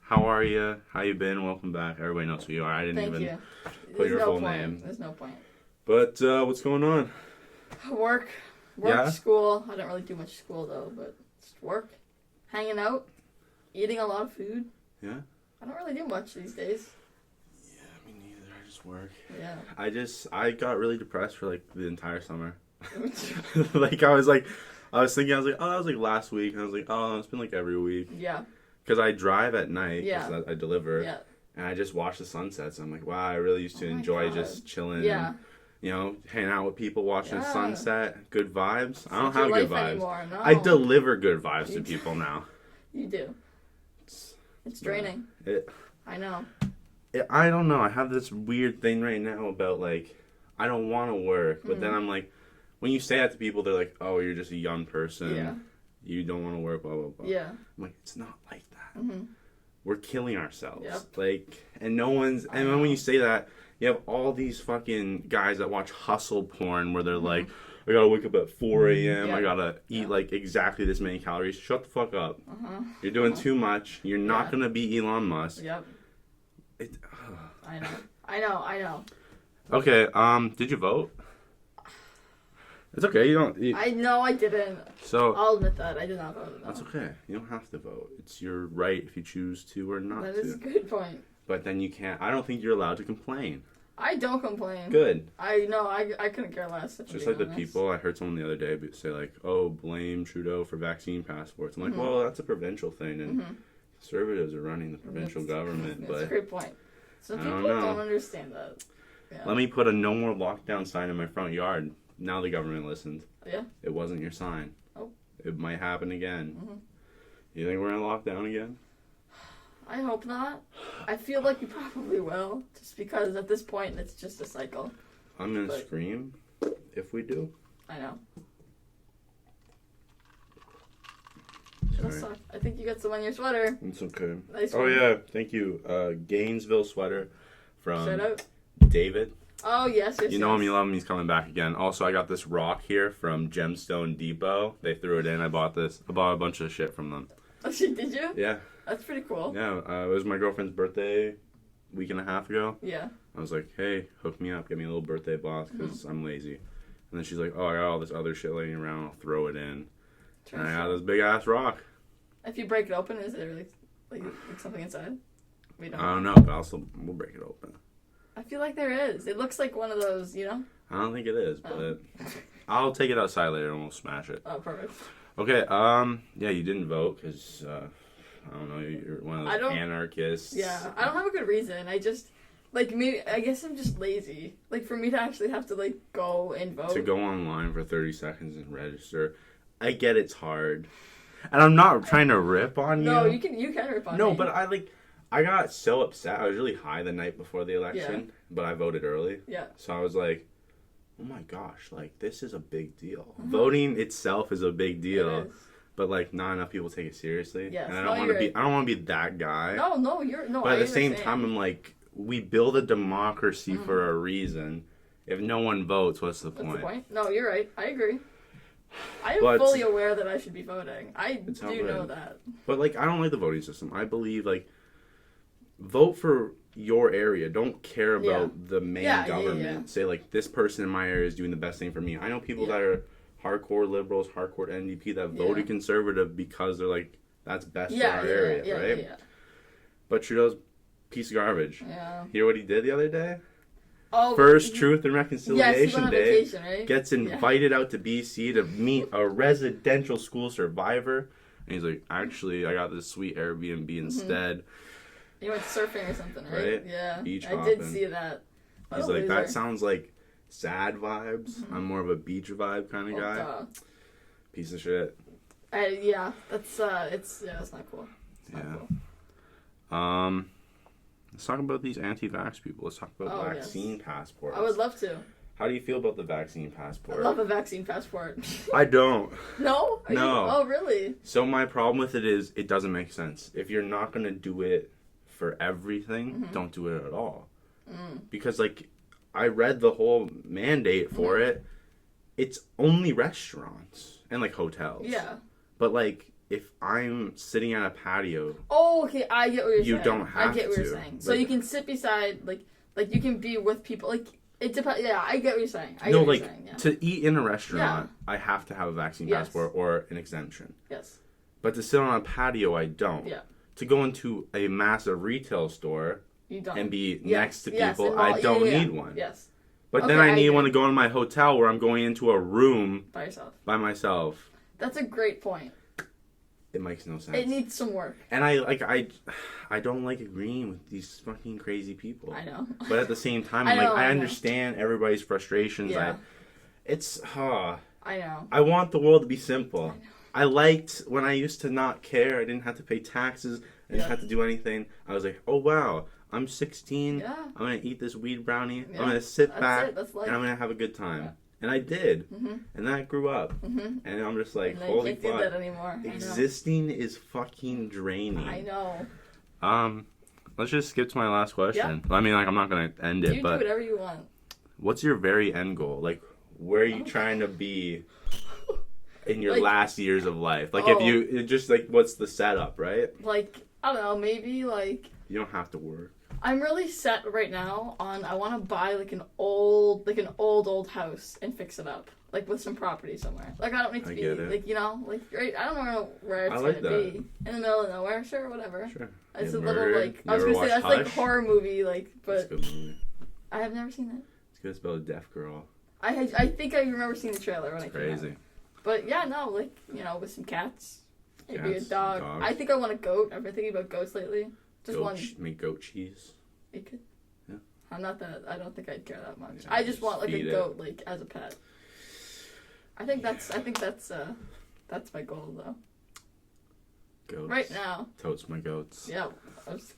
How are you? How you been? Welcome back. Everybody knows who you are. I didn't Thank even you. put your full point. name. There's no point. But what's going on? Work, Yeah? school. I don't really do much school though, but just work, hanging out, eating a lot of food. Yeah? I don't really do much these days. Yeah, me neither. I just work. Yeah. I got really depressed for like the entire summer. I was thinking, oh, that was like last week. And I was like, oh, it's been like every week. Yeah. Because I drive at night. Yeah. Because I deliver. Yeah. And I just watch the sunsets. I'm like, wow, I really used to enjoy just chilling. Yeah. And, hanging out with people, watching the sunset. Good vibes. It's I don't not have your good life vibes. anymore, no. I deliver good vibes to people now. You do. It's draining. I know. I don't know. I have this weird thing right now about, like, I don't want to work. But then I'm like, when you say that to people, they're like, oh, you're just a young person. Yeah. You don't want to work, blah, blah, blah. Yeah. I'm like, it's not like that. Mm-hmm. We're killing ourselves. Yep. Like, and no one's, and then when you say that, you have all these fucking guys that watch hustle porn where they're like, I gotta wake up at 4 a.m. Yeah. I gotta eat like exactly this many calories. Shut the fuck up. Uh-huh. You're doing too much. You're not gonna be Elon Musk. Yep. I know. Okay, did you vote? It's okay, you don't... I know I didn't. So... I'll admit that. I did not vote. No. That's okay. You don't have to vote. It's your right if you choose to or not to. That is a good point. But then you can't... I don't think you're allowed to complain. I don't complain. Good. I know. I couldn't care less. Just like the people, I heard someone the other day say like, oh, blame Trudeau for vaccine passports. I'm like, well, that's a provincial thing, and conservatives are running the provincial government. That's a great point. Some people don't know. don't understand that. Yeah. Let me put a no more lockdown sign in my front yard. Now the government listened. Yeah. It wasn't your sign. Oh. It might happen again. You think we're in lockdown again? I hope not. I feel like we probably will, just because at this point it's just a cycle. I'm gonna scream if we do. I know. Sorry. I think you got some on your sweater. It's okay. Nice oh one. yeah, thank you. Gainesville sweater from Shout out. David. Oh yes. You know him, you love him. He's coming back again. Also, I got this rock here from Gemstone Depot. They threw it in. I bought a bunch of shit from them. Oh shit! Did you? Yeah. That's pretty cool. Yeah. It was my girlfriend's birthday a week and a half ago. Yeah. I was like, hey, hook me up, get me a little birthday box because I'm lazy. And then she's like, oh, I got all this other shit laying around. I'll throw it in. And I got this big ass rock. If you break it open, is there really like something inside? We don't. I don't know, but we'll break it open. I feel like there is. It looks like one of those, you know? I don't think it is, but I'll take it outside later and we'll smash it. Oh, perfect. Okay, yeah, you didn't vote because, I don't know, you're one of those anarchists. Yeah, I don't have a good reason. I just, maybe, I guess I'm just lazy. Like, for me to actually have to, go and vote. To go online for 30 seconds and register, I get it's hard. And I'm not trying to rip on you. No, you can rip on me. No, but I got so upset. I was really high the night before the election, but I voted early. Yeah. So I was like, oh my gosh, this is a big deal. Voting itself is a big deal. It is. But not enough people take it seriously. Yes. And I don't want to be that guy. No, But at the same time, I'm like, we build a democracy for a reason. If no one votes, what's the point? What's the point? No, you're right. I agree. I am fully aware that I should be voting. I do know that. But I don't like the voting system. I believe vote for your area. Don't care about the main government. Yeah. Say this person in my area is doing the best thing for me. I know people that are hardcore liberals, hardcore NDP that voted conservative because they're that's best for our area, right? Yeah. But Trudeau's a piece of garbage. Yeah. Hear what he did the other day? Oh, First Truth and Reconciliation Day, vacation, right? gets invited out to BC to meet a residential school survivor. And he's like, actually, I got this sweet Airbnb instead. You went surfing or something, right? Yeah. Beach I hopping. did see that. He's like, that sounds like sad vibes. I'm more of a beach vibe kind of guy. Piece of shit. That's that's not cool. It's not cool. Let's talk about these anti-vax people. Let's talk about vaccine passports. I would love to. How do you feel about the vaccine passport? I love a vaccine passport. I don't. No? No. Oh, really? So my problem with it is it doesn't make sense. If you're not going to do it for everything, don't do it at all. Because, I read the whole mandate for it. It's only restaurants and, hotels. Yeah. But, if I'm sitting at a patio, oh, okay, I get what you're saying. you don't have to. I get what you're saying. So you can sit beside, like you can be with people, like, it depends. Yeah, I get what you're saying. I get what you're saying, yeah. To eat in a restaurant, I have to have a vaccine passport or an exemption. Yes. But to sit on a patio, I don't. Yeah. To go into a massive retail store you don't. and be next to people, I don't need one. Yes. But then I need one to go in my hotel where I'm going into a room by yourself. By myself. That's a great point. It makes no sense. It needs some work. And I don't like agreeing with these fucking crazy people. I know. But at the same time, I understand everybody's frustrations. Yeah. I know. I want the world to be simple. I liked when I used to not care. I didn't have to pay taxes. I didn't have to do anything. I was like, oh wow, I'm 16. Yeah. I'm gonna eat this weed brownie. Yeah. I'm gonna sit back and I'm gonna have a good time. Yeah. And I did. Mm-hmm. And then I grew up. Mm-hmm. And I'm just like, holy fuck. You can't do that anymore. Existing is fucking draining. I know. Let's just skip to my last question. Yeah. I mean, like, I'm not going to end it, but... You do whatever you want. What's your very end goal? Like, where are you trying to be in your last years of life? Like, if you... Just, like, what's the setup, right? Like, I don't know, maybe, like... You don't have to work. I'm really set right now on I want to buy like an old house and fix it up, like with some property somewhere. Like I don't need to be like, you know, like right. I don't know where it's gonna be in the middle of nowhere. Sure, whatever. Sure. It's a little like I was gonna say that's Hush? Like horror movie, like, but it's a good movie. I have never seen it. It's good. It's about a deaf girl. I think I remember seeing the trailer when it's crazy. Out. But yeah, no, like you know, with some cats, maybe a dog. Dogs. I think I want a goat. I've been thinking about goats lately. Just one. Make goat cheese. You could. Yeah. I don't think I'd care that much. Yeah, I just want like a goat, like as a pet. I think that's my goal though. Goats. Right now. Totes my goats. Yeah. It's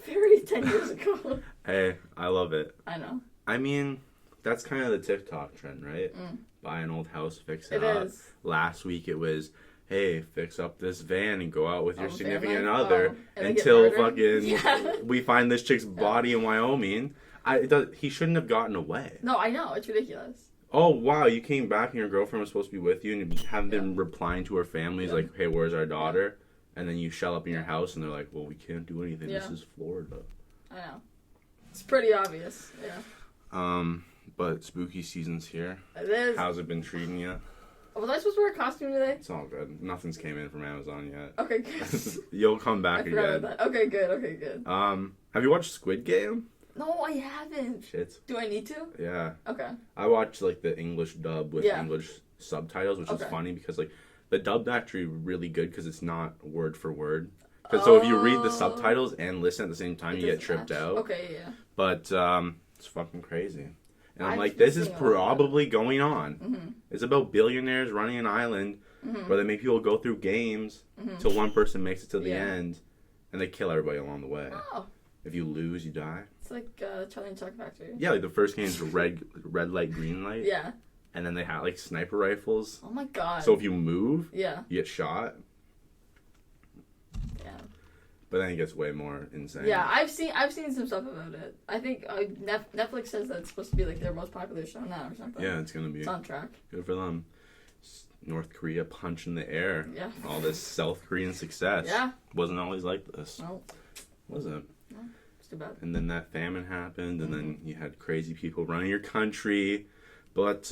very 10 years ago. Hey, I love it. I know. I mean, that's kind of the TikTok trend, right? Buy an old house, fix it up. It is. Last week it was, hey, fix up this van and go out with your significant other until fucking we find this chick's body in Wyoming. He shouldn't have gotten away. No, I know. It's ridiculous. Oh, wow. You came back and your girlfriend was supposed to be with you and you haven't been replying to her families like, hey, where's our daughter? And then you shell up in your house and they're like, well, we can't do anything. This is Florida. I know. It's pretty obvious. Yeah. But spooky season's here. It is. How's it been treating you? Was I supposed to wear a costume today? It's all good. Nothing's came in from Amazon yet. Okay, good. You'll come back again. That. Okay, good. Have you watched Squid Game? No, I haven't. Shit. Do I need to? Yeah. Okay. I watched like the English dub with English subtitles, which is funny because like the dub's actually really good because it's not word for word. Because so if you read the subtitles and listen at the same time, you get tripped out. Okay, yeah. But it's fucking crazy. And I'm like, this is probably going on. Mm-hmm. It's about billionaires running an island where they make people go through games till one person makes it to the end, and they kill everybody along the way. Oh. If you lose, you die. It's like Charlie and the Chocolate Factory. Yeah, like the first game is red light, green light. Yeah. And then they have like sniper rifles. Oh my god. So if you move, you get shot. But then it gets way more insane. Yeah, I've seen some stuff about it. I think Netflix says that it's supposed to be like their most popular show now or something. Yeah, it's gonna be. It's on track. Good for them. North Korea punch in the air. Yeah. All this South Korean success. Yeah. Wasn't always like this. No. Wasn't. No. It's too bad. And then that famine happened, and then you had crazy people running your country. But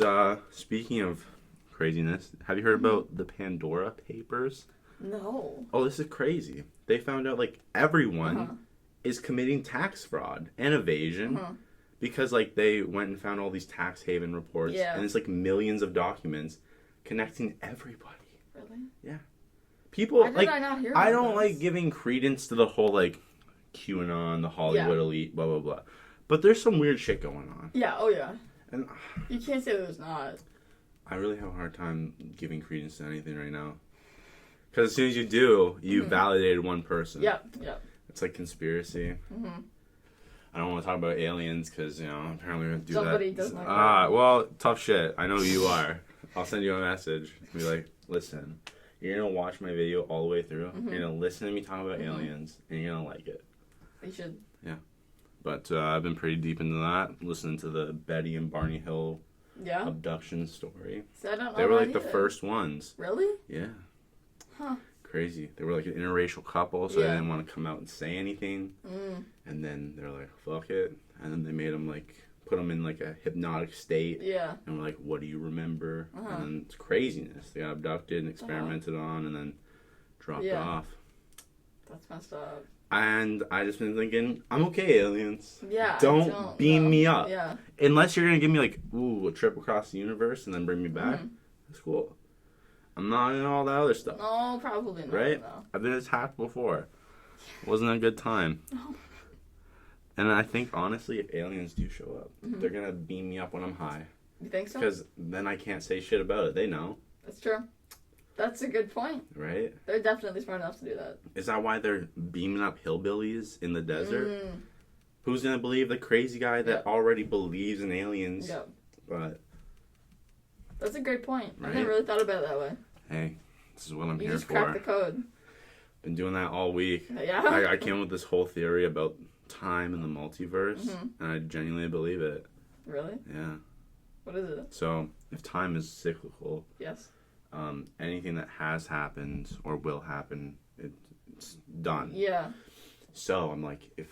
speaking of craziness, have you heard about the Pandora Papers? No. Oh, this is crazy. They found out, like, everyone is committing tax fraud and evasion because, like, they went and found all these tax haven reports. Yeah. And it's, like, millions of documents connecting everybody. Really? Yeah. People, Why did I not hear about I don't this? like giving credence to the whole, like, QAnon, the Hollywood elite, blah, blah, blah. But there's some weird shit going on. Yeah, oh yeah. And you can't say there's not. I really have a hard time giving credence to anything right now. Because as soon as you do, you validated one person. Yep. It's like conspiracy. I don't want to talk about aliens because, you know, apparently we're going to do Somebody that. doesn't like that. Well, tough shit. I know who you are. I'll send you a message. Be like, listen, you're going to watch my video all the way through. You're going to listen to me talk about aliens, and you're going to like it. You should. Yeah. But I've been pretty deep into that, listening to the Betty and Barney Hill abduction story. So I don't know. They were like the first ones. Really? Yeah. Huh. crazy. They were like an interracial couple, so they didn't want to come out and say anything. And then they're like, fuck it. And then they made them like, put them in like a hypnotic state. Yeah. And we're like, what do you remember? And then it's craziness. They got abducted and experimented on and then dropped off. That's messed up. And I just been thinking, I'm okay, aliens. Yeah. Don't beam me up. Yeah. Unless you're going to give me like, a trip across the universe and then bring me back. That's cool. I'm not in all that other stuff. No, probably not. Right? No. I've been attacked before. Wasn't a good time. No. And I think, honestly, if aliens do show up, they're going to beam me up when I'm high. You think so? Because then I can't say shit about it. They know. That's true. That's a good point. Right? They're definitely smart enough to do that. Is that why they're beaming up hillbillies in the desert? Who's going to believe the crazy guy that already believes in aliens? Yep. But... That's a great point. Right? I never really thought about it that way. Hey, this is what I'm here for. You just cracked the code. Been doing that all week. Yeah. I came up with this whole theory about time and the multiverse, and I genuinely believe it. Really? Yeah. What is it? So, if time is cyclical, yes, anything that has happened or will happen, it's done. Yeah. So, I'm like, if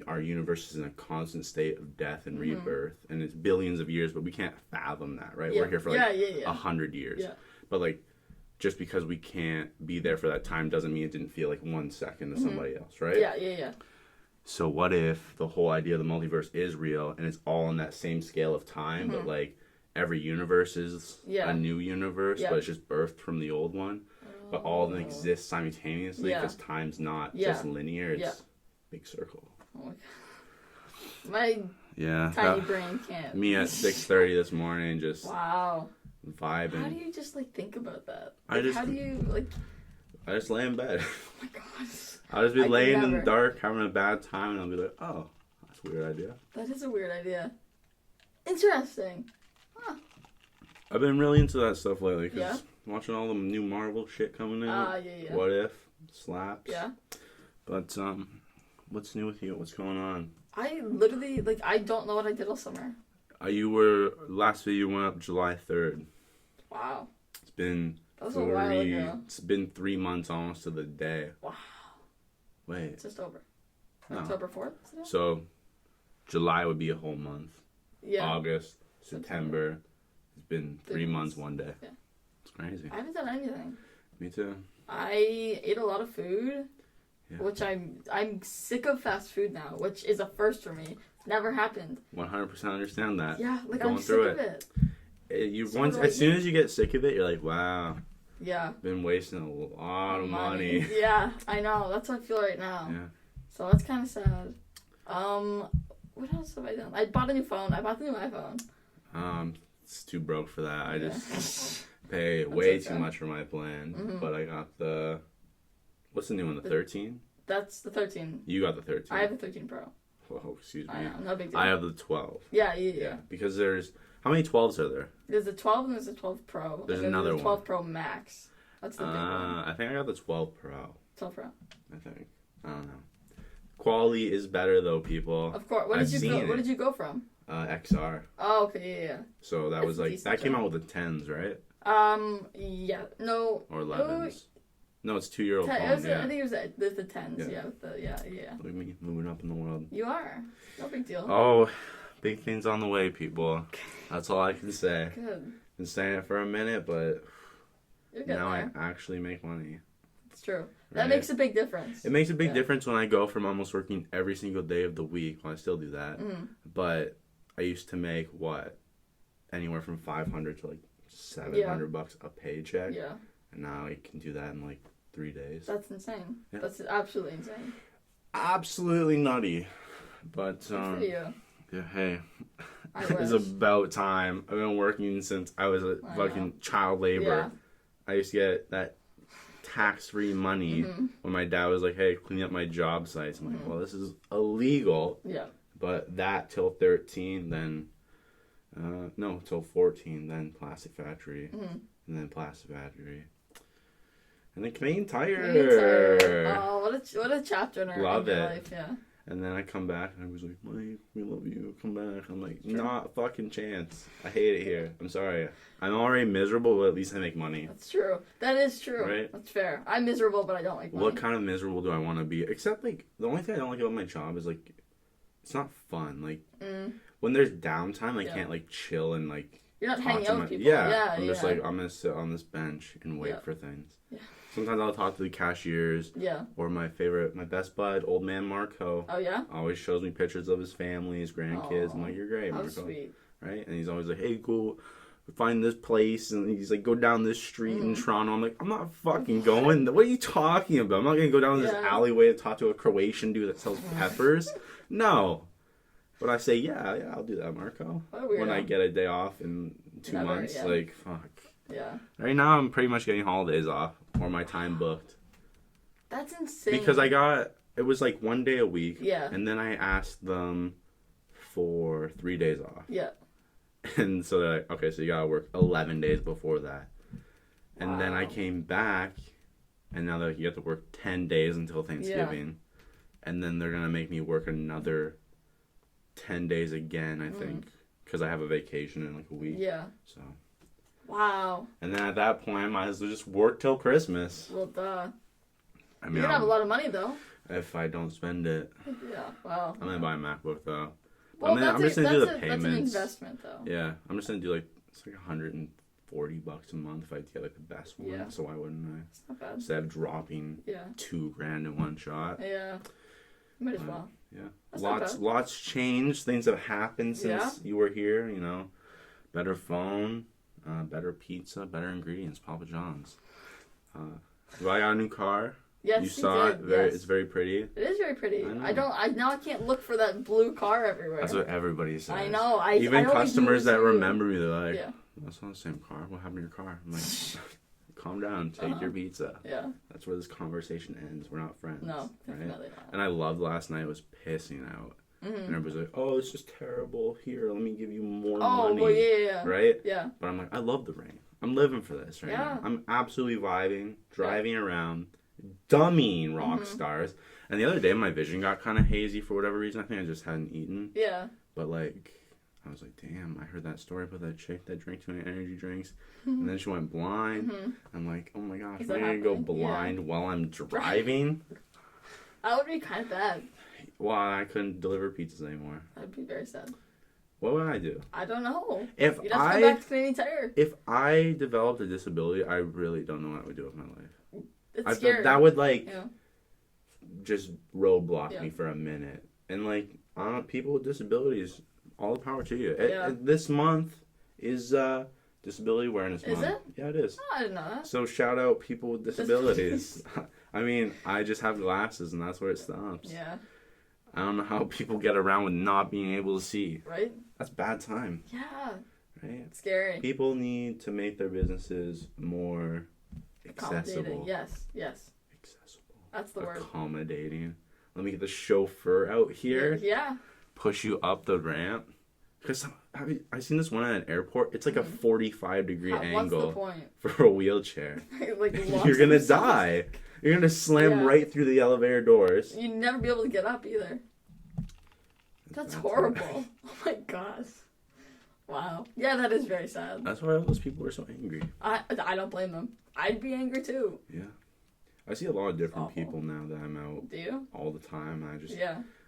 our universe is in a constant state of death and rebirth, and it's billions of years, but we can't fathom that, right? Yeah. We're here for like 100 years. Yeah. But like, just because we can't be there for that time doesn't mean it didn't feel like 1 second to somebody else, right? Yeah. So what if the whole idea of the multiverse is real and it's all in that same scale of time, but like every universe is a new universe, but it's just birthed from the old one, but all of them exist simultaneously because time's not just linear, it's big circle. Oh my tiny brain can't. Me at 6:30 this morning, just vibing. How do you just like think about that? Like, how do you like? I just lay in bed. Oh my god! I'll just be laying in the dark, having a bad time, and I'll be like, "Oh, that's a weird idea." That is a weird idea. Interesting. Huh. I've been really into that stuff lately because watching all the new Marvel shit coming out. What if slaps? Yeah. But what's new with you? What's going on? I literally, I don't know what I did all summer. Last video went up July 3rd. Wow. It's been a while ago. It's been 3 months almost to the day. Wow. Wait. It's just over. No. October 4th today? So, July would be a whole month. Yeah. August, September. It's been 3 months, 1 day. Yeah. It's crazy. I haven't done anything. Me too. I ate a lot of food. Yeah. Which I'm sick of fast food now, which is a first for me. Never happened. 100% understand that. Yeah, I'm sick of it. As soon as you get sick of it, you're like, wow. Yeah. Been wasting a lot of money. Yeah, I know. That's what I feel right now. Yeah. So that's kind of sad. What else have I done? I bought a new phone. I bought the new iPhone. It's too broke for that. I just pay way too much for my plan. But I got the... What's the new one? The 13? That's the 13. You got the 13. I have the 13 Pro. Oh, excuse me. I know, no big deal. I have the 12. Yeah. Because there's... How many 12s are there? There's a 12 and there's a 12 Pro. There's another one. 12 Pro Max. That's the big one. I think I got the 12 Pro. 12 Pro. I think. I don't know. Quality is better though, people. Of course. What did you go from? XR. Oh, okay, yeah. So that was like... That came out with the 10s, right? Yeah. No. Or 11s. No, it's 2-year-old phone. I think it was the 10s. Yeah. Look at me moving up in the world. You are. No big deal. Oh, big things on the way, people. That's all I can say. Good. Been saying it for a minute, but now I actually make money. It's true. Right? That makes a big difference. It makes a big difference when I go from almost working every single day of the week. Well, I still do that. But I used to make, anywhere from $500 to $700 a paycheck. Yeah. And now I can do that in 3 days. That's insane. Yeah. That's absolutely insane. Absolutely nutty. But, good for you. Yeah, hey. It's about time. I've been working since I was a fucking child labor. Yeah. I used to get that tax-free money when my dad was like, hey, clean up my job sites. I'm like, well, this is illegal. Yeah. But that till 13, then, till 14, then Plastic Factory. And then Plastic Factory. And then Canadian Tire. Oh, what a chapter in our life, yeah. And then I come back and I was like, Mike, we love you. Come back. I'm like, not a fucking chance. I hate it here. I'm sorry. I'm already miserable, but at least I make money. That's true. That is true. Right? That's fair. I'm miserable, but I don't make money. What kind of miserable do I want to be? Except, like, the only thing I don't like about my job is, like, it's not fun. Like, when there's downtime, I can't, like, chill and, like... You're not hanging out with people. I'm just like, I'm going to sit on this bench and wait for things. Yeah. Sometimes I'll talk to the cashiers. Yeah. Or my best bud, old man Marco. Oh, yeah? Always shows me pictures of his family, his grandkids. I'm like, you're great, Marco. How sweet. Right? And he's always like, hey, cool. Find this place. And he's like, go down this street in Toronto. I'm like, I'm not fucking going. What are you talking about? I'm not going to go down this alleyway to talk to a Croatian dude that sells peppers. No. But I say, yeah, I'll do that, Marco. When I get a day off in 2 months. Like, fuck. Yeah. Right now, I'm pretty much getting holidays off. Or my time booked. That's insane. Because it was like 1 day a week. Yeah. And then I asked them for 3 days off. Yeah. And so they're like, okay, so you gotta work 11 days before that. And then I came back, and now they're like, you have to work 10 days until Thanksgiving. Yeah. And then they're gonna make me work another 10 days again, I think. Because I have a vacation in like a week. Yeah. So. Wow. And then at that point, I might as well just work till Christmas. Well, duh. I mean, you're gonna have a lot of money, though. If I don't spend it. Yeah, wow. I'm gonna buy a MacBook, though. Well, I'm just gonna do the payments. That's an investment, though. Yeah, I'm just gonna do like, it's like $140 a month if I get like the best one. Yeah. So why wouldn't I? It's not bad. Instead of dropping $2,000 in one shot. Yeah. Might as well. Yeah. That's lots changed. Things have happened since you were here, you know. Better phone. Better pizza, better ingredients, Papa John's. Do I got a new car? Yes, you saw it. It's very pretty. It is very pretty. I can't look for that blue car everywhere. That's what everybody says. I know. Even customers that remember me, they're like, "That's not the same car. What happened to your car?" I'm like, "Calm down. Take your pizza." Yeah. That's where this conversation ends. We're not friends. No, definitely not. And I loved last night. I was pissing out. Mm-hmm. And everybody's like, oh, it's just terrible. Here, let me give you more money. Oh, well, yeah. Right? Yeah. But I'm like, I love the rain. I'm living for this right now. I'm absolutely vibing, driving around, dummying rock stars. And the other day, my vision got kind of hazy for whatever reason. I think I just hadn't eaten. Yeah. But, like, I was like, damn, I heard that story about that chick that drank too many energy drinks. And then she went blind. I'm like, oh, my gosh, I'm going to go blind while I'm driving? That would be kind of bad. Why I couldn't deliver pizzas anymore. That'd be very sad. What would I do? I don't know. If you'd have to go back to Canadian Tire. If I developed a disability, I really don't know what I would do with my life. It's scary. That would just roadblock me for a minute. And people with disabilities, all the power to you. This month is Disability Awareness Month. Is it? Yeah, it is. Oh, I didn't know that. So shout out people with disabilities. I mean, I just have glasses and that's where it stops. Yeah. I don't know how people get around with not being able to see. Right? That's bad time. Yeah. Right? It's scary. People need to make their businesses more accessible. Yes. Accessible. That's the word. Accommodating. Let me get the chauffeur out here. Yeah. Push you up the ramp. Because I seen this one at an airport. It's like a 45-degree angle for a wheelchair. You're going to die. You're going to slam right through the elevator doors. You'd never be able to get up either. That's horrible. Oh my gosh. Wow. Yeah, that is very sad. That's why all those people are so angry. I don't blame them. I'd be angry too. Yeah. I see a lot of different people now that I'm out. Do you? All the time.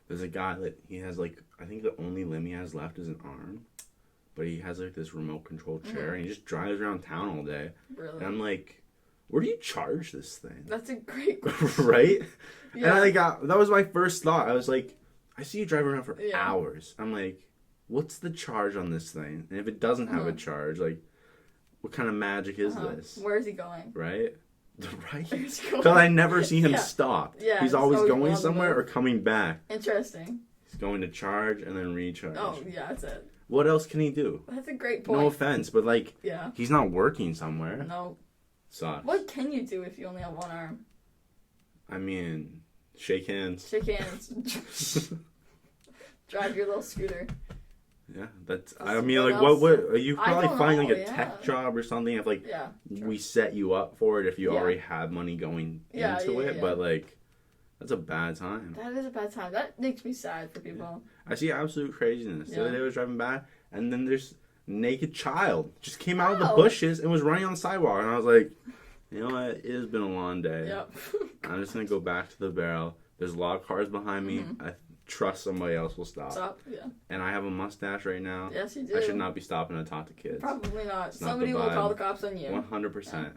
There's a guy that he has I think the only limb he has left is an arm. But he has this remote control chair and he just drives around town all day. Really? And I'm like, where do you charge this thing? That's a great question. Right? Yeah. And that was my first thought. I was like, I see you driving around for hours. I'm like, what's the charge on this thing? And if it doesn't have a charge, what kind of magic is this? Where is he going? Right? Right? Because I never see him stop. Yeah, he's always going somewhere or coming back. Interesting. He's going to charge and then recharge. Oh, yeah, that's it. What else can he do? That's a great point. No offense, but he's not working somewhere. No. Sucks. What can you do if you only have one arm? I mean, shake hands. Shake hands. Drive your little scooter. Yeah, that's. I mean, what you probably find a tech job or something if we set you up for it if you already have money going into it. But That's a bad time. That is a bad time. That makes me sad for people. I see absolute craziness. The other day I was driving by, and then there's naked child just came out of the bushes and was running on the sidewalk, and I was like, you know what? It has been a long day. Yep. I'm just gonna go back to the barrel. There's a lot of cars behind me. I trust somebody else will stop. Yeah. And I have a mustache right now. Yes, you do. I should not be stopping to talk to kids. Probably not. Somebody will call the cops on you. 100%. Yeah.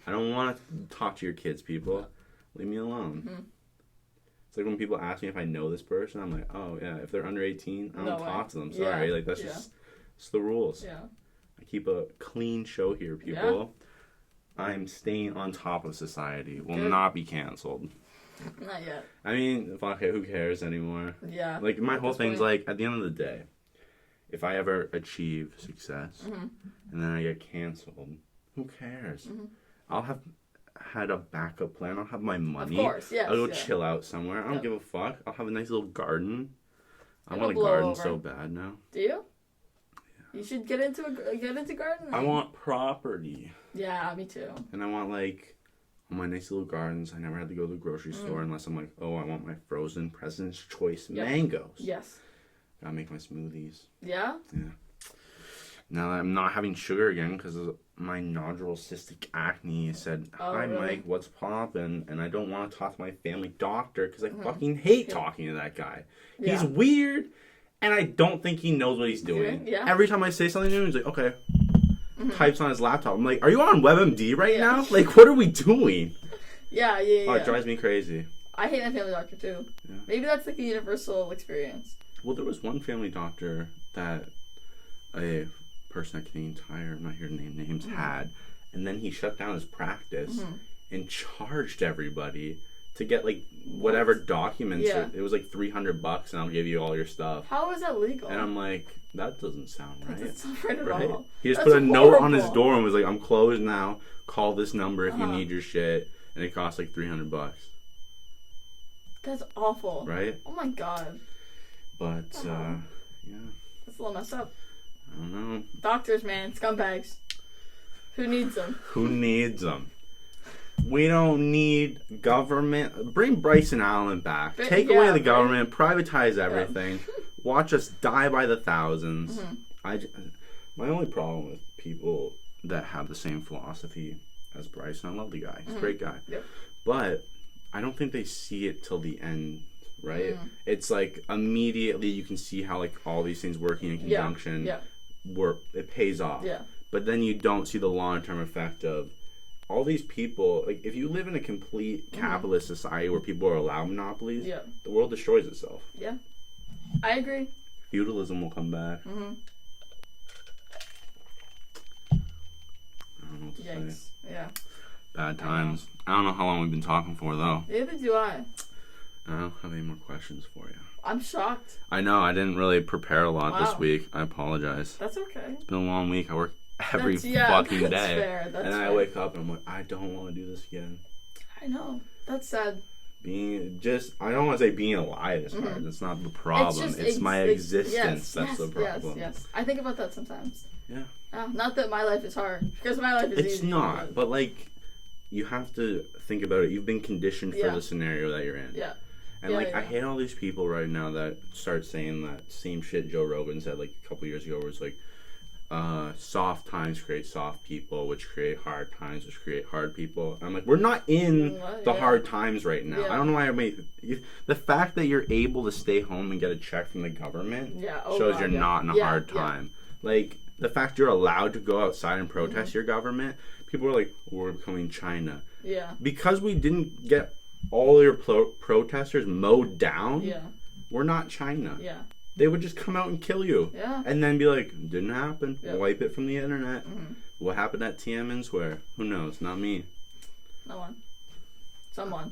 I don't want to talk to your kids, people. Leave me alone. It's like when people ask me if I know this person, I'm like, oh yeah, if they're under 18, I don't talk to them. Sorry, like that's just it's the rules. Yeah. I keep a clean show here, people. Yeah. I'm staying on top of society. Will not be canceled. Not yet. I mean, fuck it, who cares anymore? Yeah. Like my whole thing's like, at the end of the day, if I ever achieve success and then I get canceled, who cares? I'll have had a backup plan. I'll have my money. Of course, yes. I'll go chill out somewhere. I don't give a fuck. I'll have a nice little garden. I want a garden so bad now. Do you? Yeah. You should get into gardening. I want property. Yeah, me too. And I want like my nice little gardens. I never had to go to the grocery store unless I'm like, oh, I want my frozen President's Choice mangoes. Yes. Gotta make my smoothies. Yeah? Yeah. Now that I'm not having sugar again because my nodule cystic acne, said, hi, really? Mike, what's poppin'? And I don't want to talk to my family doctor because I fucking hate talking to that guy. Yeah. He's weird, and I don't think he knows what he's doing. Yeah. Every time I say something to him, he's like, okay. Types on his laptop. I'm like, are you on WebMD right now? Like, what are we doing? Yeah. Oh, it drives me crazy. I hate my family doctor, too. Yeah. Maybe that's like a universal experience. Well, there was one family doctor that a person at Canadian Tire, I'm not here to name names, had. And then he shut down his practice and charged everybody to get, like, whatever documents. Yeah. It was like $300 and I'll give you all your stuff. How is that legal? And I'm like, that doesn't sound right. That doesn't sound right at all. He just put a note on his door and was like, I'm closed now. Call this number if you need your shit. And it cost like $300. That's awful. Right? Oh my god. But, yeah. That's a little messed up. I don't know. Doctors, man. Scumbags. Who needs them? Who needs them? We don't need government. Bring Bryson Allen back. Take away the government. Privatize everything. Watch us die by the thousands. My only problem with people that have the same philosophy as Bryson, I love the guy. He's a great guy. Yep. But I don't think they see it till the end, right? It's like immediately you can see how like all these things working in conjunction work. It pays off. Yeah. But then you don't see the long-term effect of all these people. Like if you live in a complete capitalist society where people are allowed monopolies, the world destroys itself. Yeah. I agree. Feudalism will come back. I don't know what to say. Yeah. Bad times. I don't know how long we've been talking for, though. Neither do I. I don't have any more questions for you. I'm shocked. I know. I didn't really prepare a lot this week. I apologize. That's okay. It's been a long week. I work every fucking day. Fair. That's fair. I wake up and I'm like, I don't want to do this again. I know. That's sad. I don't want to say being alive is hard. That's not the problem. It's my existence that's the problem. Yes. I think about that sometimes. Yeah. Not that my life is hard, because my life is easy. It's not, but like, you have to think about it. You've been conditioned for the scenario that you're in. Yeah. And I hate all these people right now that start saying that same shit Joe Rogan said like a couple years ago, where it's like, soft times create soft people, which create hard times, which create hard people. And I'm like, we're not in the hard times right now. I don't know why the fact that you're able to stay home and get a check from the government shows you're not in a hard time. Like, the fact you're allowed to go outside and protest your government, people are like, we're becoming China. Yeah. Because we didn't get all your protesters mowed down, we're not China. Yeah. They would just come out and kill you. Yeah. And then be like, didn't happen. Yep. Wipe it from the internet. What happened at Tiananmen Square? Who knows? Not me. No one. Someone.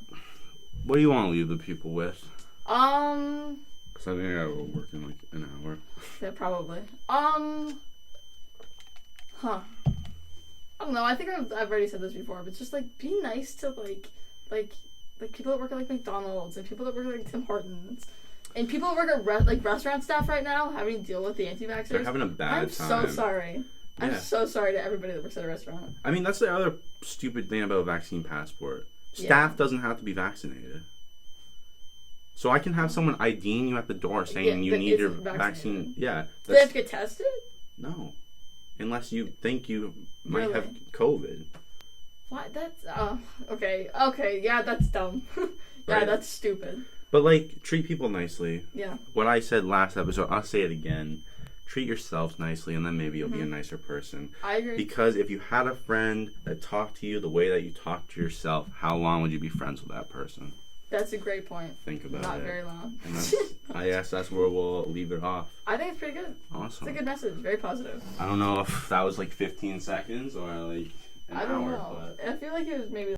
What do you want to leave the people with? Because I think I will work in like an hour. Yeah, probably. I don't know. I think I've already said this before, but just like be nice to like people that work at like McDonald's and people that work at like Tim Hortons. And people who work at restaurant staff right now having to deal with the anti-vaxxers. They're having a bad time. I'm so sorry. Yeah. I'm so sorry to everybody that works at a restaurant. I mean, that's the other stupid thing about vaccine passport. Staff doesn't have to be vaccinated. So I can have someone IDing you at the door saying you need your vaccine. Yeah. Do they have to get tested? No. Unless you think you might have COVID. What? That's okay. Okay, yeah, that's dumb. Yeah, right? That's stupid. But like, treat people nicely. Yeah. What I said last episode, I'll say it again. Treat yourself nicely, and then maybe you'll be a nicer person. I agree. Because if you had a friend that talked to you the way that you talk to yourself, how long would you be friends with that person? That's a great point. Think about it. Not very long. And I guess that's where we'll leave it off. I think it's pretty good. Awesome. It's a good message. Very positive. I don't know if that was like 15 seconds or like an hour. I don't know. But I feel like it was maybe